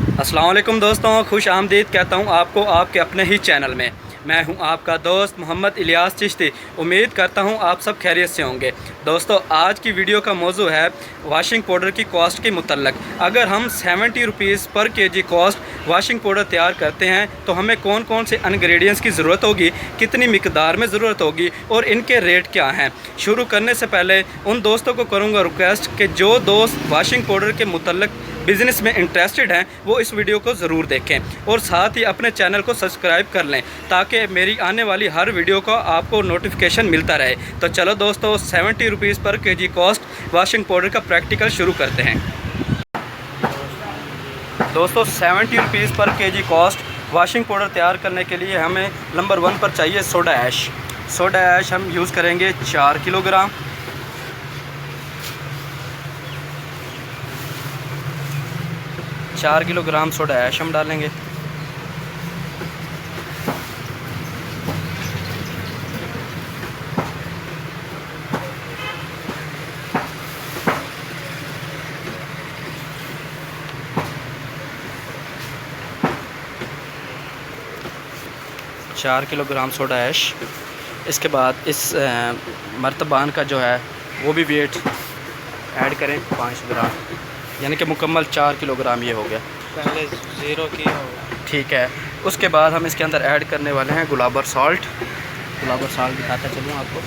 अस्सलाम वालेकुम दोस्तों, खुश आमदीद कहता हूँ आपको आपके अपने ही चैनल में। मैं हूँ आपका दोस्त मोहम्मद इलियास चिश्ती। उम्मीद करता हूँ आप सब खैरियत से होंगे। दोस्तों, आज की वीडियो का मौजू है वाशिंग पाउडर की कॉस्ट के मुतल्लक। अगर हम 70 रुपीज़ पर केजी कॉस्ट वाशिंग पाउडर तैयार करते हैं तो हमें कौन कौन से इंग्रेडिएंट्स की ज़रूरत होगी, कितनी मिकदार में ज़रूरत होगी और इनके रेट क्या हैं। शुरू करने से पहले उन दोस्तों को करूँगा रिक्वेस्ट कि जो दोस्त वाशिंग पाउडर के मुतल्लक बिज़नेस में इंटरेस्टेड हैं वो इस वीडियो को ज़रूर देखें और साथ ही अपने चैनल को सब्सक्राइब कर लें ताकि मेरी आने वाली हर वीडियो का आपको नोटिफिकेशन मिलता रहे। तो चलो दोस्तों, 70 रुपीज़ पर केजी कॉस्ट वाशिंग पाउडर का प्रैक्टिकल शुरू करते हैं। दोस्तों, 70 रुपीज़ पर केजी कॉस्ट वाशिंग पाउडर तैयार करने के लिए हमें नंबर 1 पर चाहिए सोडा ऐश। सोडा ऐश हम यूज़ करेंगे 4 किलोग्राम। 4 किलोग्राम सोडा ऐश हम डालेंगे। चार किलोग्राम सोडा ऐश। इसके बाद इस मर्तबान का जो है वो भी वेट ऐड करें 5 ग्राम, यानी कि मुकम्मल 4 किलोग्राम ये हो गया। पहले 0 की होगा। ठीक है। उसके बाद हम इसके अंदर ऐड करने वाले हैं गुलाबर सॉल्ट। गुलाबर सॉल्ट दिखाता चलूँ आपको।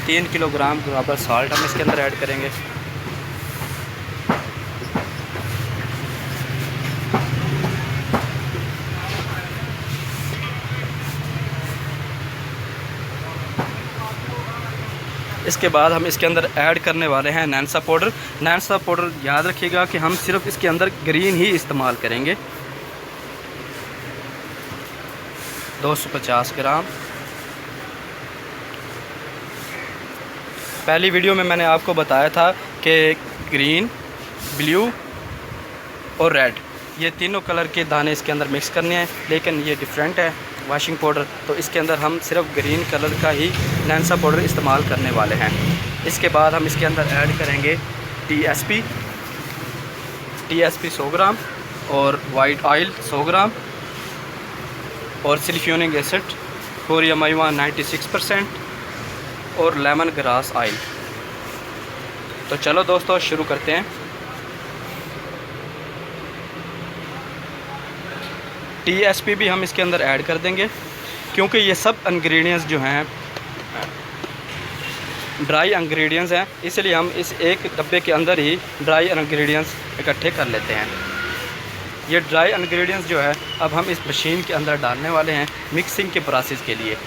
3 किलोग्राम गुलाबर सॉल्ट हम इसके अंदर ऐड करेंगे। इसके बाद हम इसके अंदर ऐड करने वाले हैं नैंसा पाउडर। नैंसा पाउडर याद रखिएगा कि हम सिर्फ इसके अंदर ग्रीन ही इस्तेमाल करेंगे। 250 ग्राम। पहली वीडियो में मैंने आपको बताया था कि ग्रीन, ब्लू और रेड ये तीनों कलर के दाने इसके अंदर मिक्स करने हैं, लेकिन ये डिफरेंट है वाशिंग पाउडर, तो इसके अंदर हम सिर्फ ग्रीन कलर का ही नैंसा पाउडर इस्तेमाल करने वाले हैं। इसके बाद हम इसके अंदर ऐड करेंगे टीएसपी 100 ग्राम और वाइट ऑयल 100 ग्राम और सल्फ्यूरिक एसिड कोरियम आइवा 96% और लेमन ग्रास ऑयल। तो चलो दोस्तों शुरू करते हैं। टीएसपी भी हम इसके अंदर ऐड कर देंगे क्योंकि ये सब इंग्रेडिएंट्स जो हैं ड्राई इंग्रेडिएंट्स हैं, इसलिए हम इस एक डब्बे के अंदर ही ड्राई इंग्रेडिएंट्स इकट्ठे कर लेते हैं। ये ड्राई इंग्रेडिएंट्स जो है अब हम इस मशीन के अंदर डालने वाले हैं मिक्सिंग के प्रोसेस के लिए।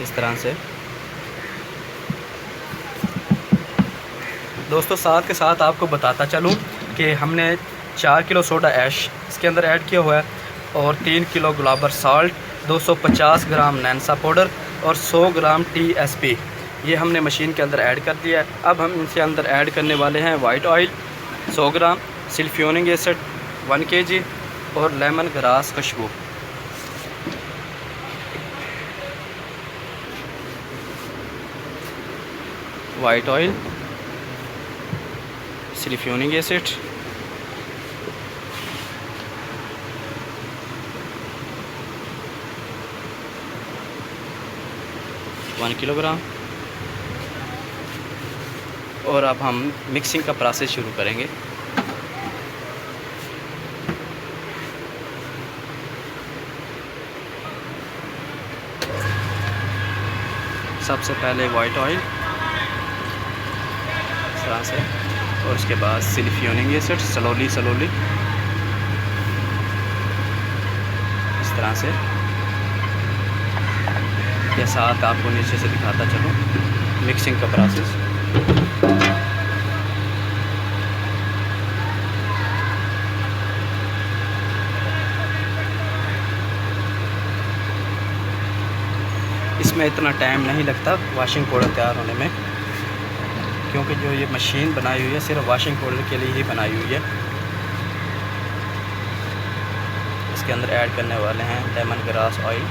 इस तरह से दोस्तों, साथ के साथ आपको बताता चलूँ कि हमने 4 किलो सोडा ऐश इसके अंदर ऐड किया हुआ है और 3 किलो गुलाबर सॉल्ट, 250 ग्राम नैंसा पाउडर और 100 ग्राम टीएसपी ये हमने मशीन के अंदर ऐड कर दिया है। अब हम इनके अंदर ऐड करने वाले हैं white oil 100 gram, sulphuric acid 1 kg और लेमन ग्रास खुशबू। White oil, sulphuric acid, one kilogram. और अब हम मिक्सिंग का प्रोसेस शुरू करेंगे। सबसे पहले वाइट ऑयल इस तरह से और उसके बाद सल्फ्यूरिक एसिड स्लोली इस तरह से। ये साथ आपको नीचे से दिखाता चलूँ मिक्सिंग का प्रोसेस। इसमें इतना टाइम नहीं लगता वाशिंग पाउडर तैयार होने में, क्योंकि जो ये मशीन बनाई हुई है सिर्फ वाशिंग पाउडर के लिए ही बनाई हुई है। इसके अंदर ऐड करने वाले हैं लेमन ग्रास ऑयल।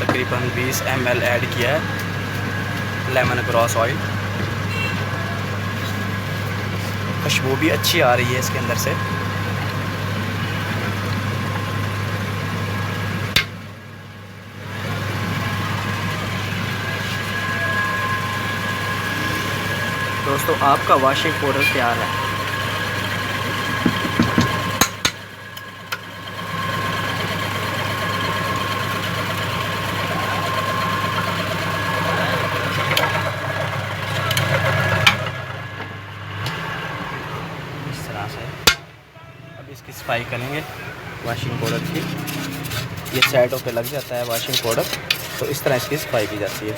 तकरीबन 20 ml ऐड किया है लेमन ग्रास ऑयल। खुशबू भी अच्छी आ रही है इसके अंदर से। दोस्तों आपका वॉशिंग पाउडर तैयार है। इस तरह से अब इसकी सफाई करेंगे वॉशिंग पाउडर की। ये साइडों पे लग जाता है वॉशिंग पाउडर, तो इस तरह इसकी सफाई की जाती है।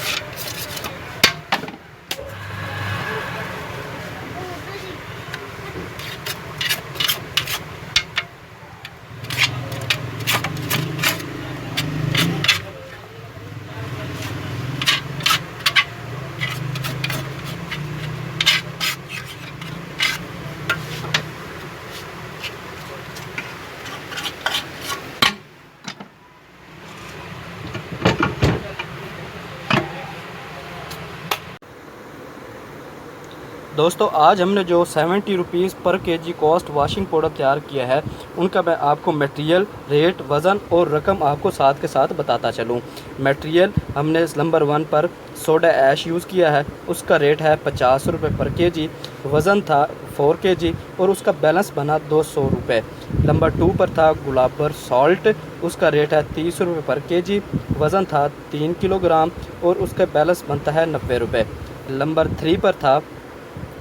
दोस्तों आज हमने जो 70 रुपीज़ पर केजी कॉस्ट वॉशिंग पाउडर तैयार किया है, उनका मैं आपको मटेरियल, रेट, वज़न और रकम आपको साथ के साथ बताता चलूँ। मटेरियल हमने नंबर 1 पर सोडा ऐश यूज़ किया है, उसका रेट है 50 रुपये पर केजी। वज़न था 4 केजी और उसका बैलेंस बना 200 रुपये। नंबर 2 पर था गुलाबर सॉल्ट, उसका रेट है 30 रुपये पर केजी। वज़न था 3 किलोग्राम और उसका बैलेंस बनता है 90 रुपये। नंबर 3 पर था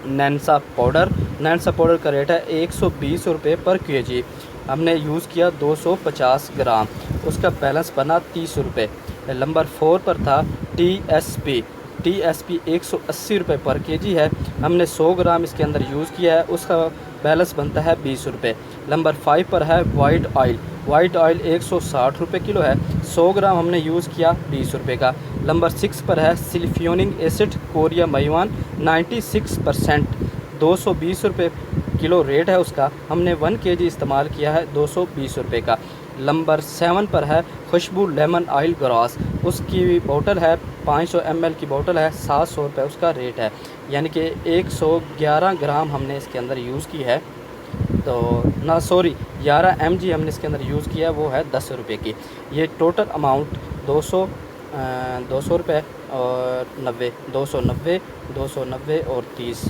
नैंसा पाउडर। नैंसा पाउडर का रेट है 120 रुपये पर केजी। हमने यूज़ किया 250 ग्राम, उसका बैलेंस बना 30 रुपये। नंबर 4 पर था टीएसपी 180 रुपये पर केजी है। हमने 100 ग्राम इसके अंदर यूज़ किया है, उसका बैलेंस बनता है 20 रुपये। नंबर 5 पर है वाइट ऑयल 160 रुपये किलो है। 100 ग्राम हमने यूज़ किया 20 रुपये का। नंबर 6 पर है सिलिफ्यूनिक एसिड कोरिया मैवान 96%, 220 रुपये किलो रेट है उसका। हमने 1 केजी इस्तेमाल किया है 220 रुपये का। नंबर 7 पर है खुशबू लेमन ऑयल ग्रास, उसकी बोतल है 500 ml की बोतल है, 700 रुपये उसका रेट है। यानी कि 111 ग्राम हमने इसके अंदर यूज़ की है, तो 11 mg हमने इसके अंदर यूज़ किया है, वो है 10 रुपये की। ये टोटल अमाउंट 200 रुपये और 90, 290 और 30,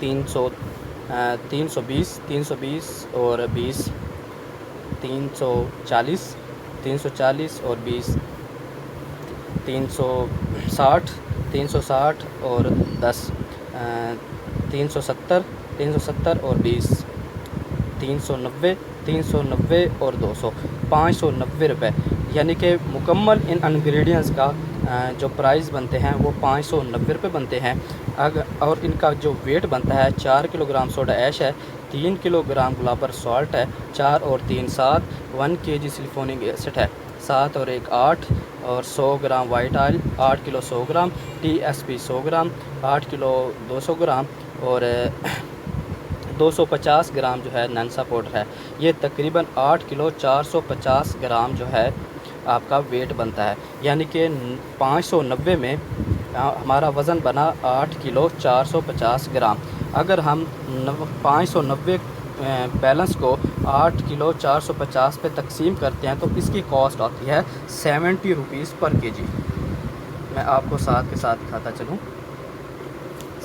320 और 20, 340 और 20, 360 और 10, 370 और 20, 390 और 200, 590 रुपये। यानी कि मुकम्मल इन इंग्रेडिएंट्स का जो प्राइस बनते हैं वो 590 रुपये बनते हैं। और इनका जो वेट बनता है 4 किलोग्राम सोडा ऐश है, 3 किलोग्राम गुलाबर सॉल्ट है, 4 और 3 7, 1 केजी सिलिफ्यूनिक एसिड है, 7 और 1 8, और 100 ग्राम वाइट ऑयल 8 किलो 100 ग्राम, टीएसपी 100 ग्राम 8 किलो 200 ग्राम और 250 ग्राम जो है नैंसा पाउडर है। ये तकरीबन 8 किलो 450 ग्राम जो है आपका वेट बनता है। यानी कि 590 में हमारा वज़न बना 8 किलो 450 ग्राम। अगर हम 590 बैलेंस को 8 किलो 450 पे तकसीम करते हैं तो इसकी कॉस्ट आती है 70 रुपीज़ पर केजी। मैं आपको साथ के साथ दिखाता चलूँ,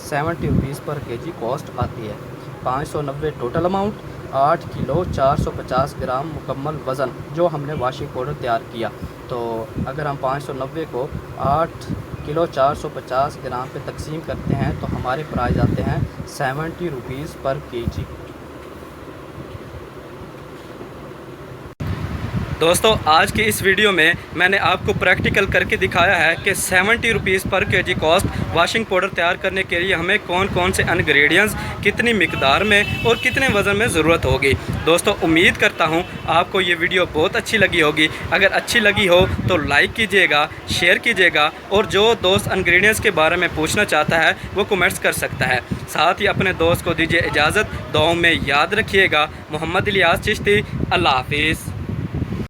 70 रुपीज़ पर केजी कॉस्ट आती है। 590 टोटल अमाउंट, 8 किलो 450 ग्राम मुकम्मल वज़न जो हमने वॉशिंग पाउडर तैयार किया। तो अगर हम 590 को 8 किलो 450 ग्राम पे तकसीम करते हैं तो हमारे प्राइस आते हैं 70 रुपीज़ पर केजी। दोस्तों आज की इस वीडियो में मैंने आपको प्रैक्टिकल करके दिखाया है कि 70 रुपीज़ पर केजी कॉस्ट वॉशिंग पाउडर तैयार करने के लिए हमें कौन कौन से इंग्रेडिएंट्स कितनी मिकदार में और कितने वज़न में ज़रूरत होगी। दोस्तों उम्मीद करता हूं आपको ये वीडियो बहुत अच्छी लगी होगी। अगर अच्छी लगी हो तो लाइक कीजिएगा, शेयर कीजिएगा और जो दोस्त इंग्रेडिएंट्स के बारे में पूछना चाहता है वो कमेंट्स कर सकता है। साथ ही अपने दोस्त को दीजिए इजाज़त, दुआओं में याद रखिएगा। मोहम्मद इलियास चिश्ती, अल्लाह हाफिज़।